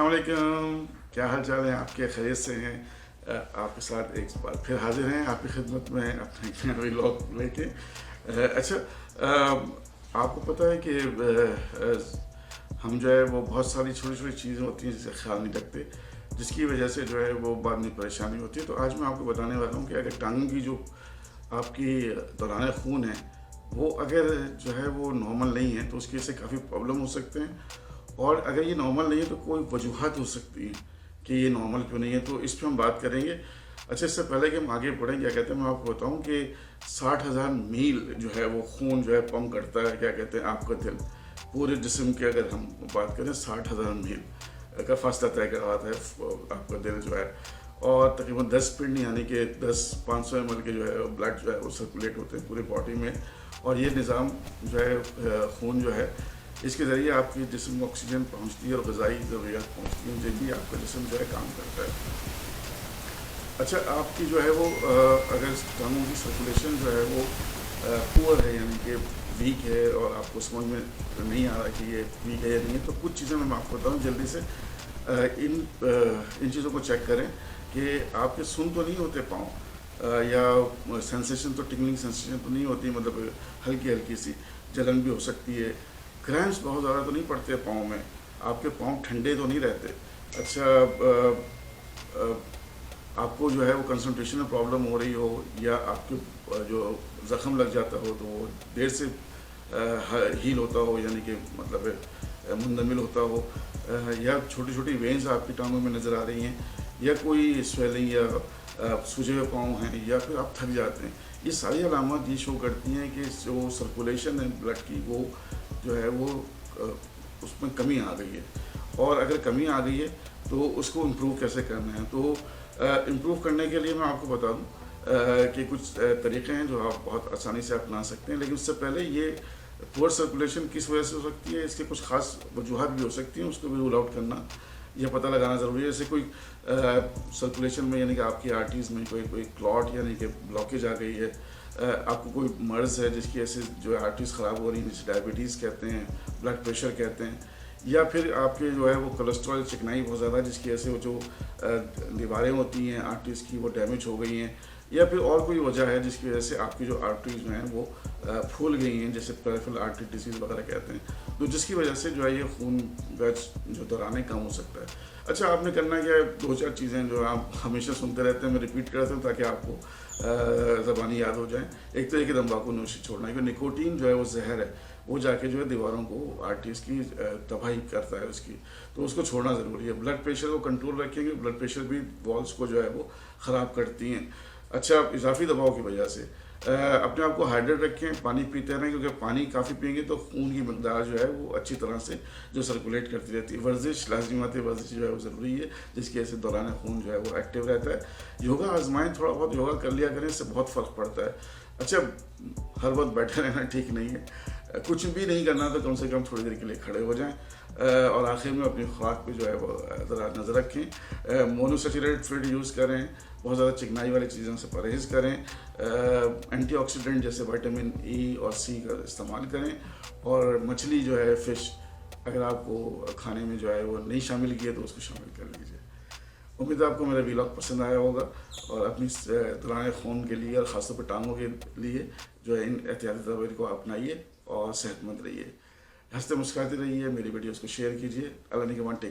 अस्सलाम वालेकुम, क्या हाल चाल है आपके? खैरियत से हैं? आपके साथ एक बार फिर हाजिर हैं आपकी खिदमत में अपने व्लॉग लेके। अच्छा, आपको पता है कि हम जो है वो बहुत सारी छोटी छोटी चीज़ें होती हैं जिसका ख्याल नहीं रखते, जिसकी वजह से जो है वो बाद में परेशानी होती है। तो आज मैं आपको बताने वाला हूँ कि अगर टांगों की जो आपकी दौरान खून है वो अगर जो है वो नॉर्मल नहीं है तो उसकी वजह से काफ़ी प्रॉब्लम हो सकते हैं। और अगर ये नॉर्मल नहीं है तो कोई वजूहत हो सकती हैं कि ये नॉर्मल क्यों नहीं है, तो इस पर हम बात करेंगे। अच्छा, इससे पहले कि हम आगे बढ़ें, क्या कहते हैं, मैं आपको बताऊं कि 60,000 मील जो है वो खून जो है पंप करता है, क्या कहते हैं, आपका दिल पूरे जिस्म के अगर हम बात करें 60,000 मील का फासला तय करवाता है आपका दिल जो है। और तकरीबन 10 पिंड यानी कि 500 ml के जो है ब्लड जो है वो सर्कुलेट होते हैं पूरे बॉडी में। और ये निज़ाम जो है खून जो है इसके ज़रिए आपके जिस्म में ऑक्सीजन पहुंचती है और ग़िज़ाई ज़रूरियात पहुंचती हैं, जिनकी आपका जिस्म जो है काम करता है। अच्छा, आपकी जो है वो अगर टांगों की सर्कुलेशन जो है वो पुअर है यानी कि वीक है और आपको समझ में नहीं आ रहा कि ये वीक है या नहीं है, तो कुछ चीज़ें मैं आपको बताऊँ जल्दी से। इन चीज़ों को चेक करें कि आपके सुन तो नहीं होते पाँव या सेंसेशन तो टिंगलिंग सेंसेशन तो नहीं होती, मतलब हल्की हल्की सी जलन भी हो सकती है। क्रैम्प्स बहुत ज़्यादा तो नहीं पड़ते पाँव में, आपके पाँव ठंडे तो नहीं रहते। अच्छा, आपको जो है वो कंसंट्रेशन में प्रॉब्लम हो रही हो या आपके जो ज़ख़म लग जाता हो तो वो देर से हील होता हो, यानी कि मतलब मुंदमिल होता हो, या छोटी छोटी वेंस आपकी टांगों में नज़र आ रही हैं, या कोई स्वेलिंग या सूजे हुए पाँव हैं, या फिर आप थक जाते हैं, ये सारी अलामत ये शो करती हैं कि जो सर्कुलेशन है ब्लड की वो जो है वो उसमें कमी आ गई है। और अगर कमी आ गई है तो उसको इम्प्रूव कैसे करना है, तो इम्प्रूव करने के लिए मैं आपको बता दूं कि कुछ तरीक़े हैं जो आप बहुत आसानी से अपना सकते हैं। लेकिन उससे पहले ये पुअर सर्कुलेशन किस वजह से हो सकती है, इसके कुछ ख़ास वजूहत भी हो सकती हैं, उसको भी रूल आउट करना, यह पता लगाना ज़रूरी है। जैसे कोई सर्कुलेशन में यानी कि आपकी आर्टरीज़ में कोई क्लॉट यानी कि ब्लॉकेज आ गई है, आपको कोई मर्ज़ है जिसकी वजह से जो है आर्टरीज़ ख़राब हो रही है, जिसे डायबिटीज़ कहते हैं, ब्लड प्रेशर कहते हैं, या फिर आपके जो है वो कोलेस्ट्रॉल चिकनाई बहुत ज़्यादा जिसकी वजह से वो जो दीवारें होती हैं आर्टरीज़ की वो डैमेज हो गई हैं, या फिर और कोई वजह है जिसकी वजह से आपकी जो आर्टरीज़ जो हैं वो फूल गई हैं, जैसे पेरिफेरल आर्टरी डिजीज़ वगैरह कहते हैं, तो जिसकी वजह से जो है ये खून जो दौरान कम हो सकता है। अच्छा, आपने करना क्या है, 2-4 चीज़ें जो आप हमेशा सुनते रहते हैं, मैं रिपीट करता हूँ ताकि आपको ज़बानी याद हो जाए। एक तो ये कि तंबाकू नोशी छोड़ना, क्योंकि निकोटीन जो है वो जहर है, वो जाके जो है दीवारों को आर्टरीज़ की तबाही करता है उसकी, तो उसको छोड़ना ज़रूरी है। ब्लड प्रेशर को कंट्रोल रखेंगे, ब्लड प्रेशर भी वॉल्स को जो है वो ख़राब करती हैं। अच्छा, इजाफी दबाव की वजह से अपने आप को हाइड्रेट रखें, पानी पीते रहें, क्योंकि पानी काफ़ी पियेंगे तो खून की मकदार जो है वो अच्छी तरह से जो सर्कुलेट करती रहती है। वर्जिश लाज़िमात वर्जिश जो है वो ज़रूरी है, जिसकी वजह से दौरान खून जो है वो एक्टिव रहता है। योगा आजमाएं, थोड़ा बहुत योगा कर लिया करें, इससे बहुत फ़र्क पड़ता है। अच्छा, हर वक्त बैठे रहना ठीक नहीं है, कुछ भी नहीं करना तो कम से कम थोड़ी देर के लिए खड़े हो जाएं। और आखिर में अपनी खुराक पे जो है वो ज़रा नज़र रखें, मोनोसैचुरेटेड फीड यूज़ करें, बहुत ज़्यादा चिकनाई वाली चीज़ों से परहेज़ करें, एंटीऑक्सीडेंट जैसे विटामिन ई और सी का इस्तेमाल करें, और मछली जो है फ़िश अगर आपको खाने में जो है वो नहीं शामिल की है तो उसको शामिल कर लीजिए। उम्मीद है आपको मेरा व्लॉग पसंद आया होगा, और अपनी दौरान खून के लिए और ख़ासतौर पर टांगों के लिए जो है इन एहतियाती तदबीर को अपनाइए और सेहतमंद रहिए, हंसते मुस्कुराते रहिए, मेरी वीडियोज़ को शेयर कीजिए। अल्लाह ने के टेक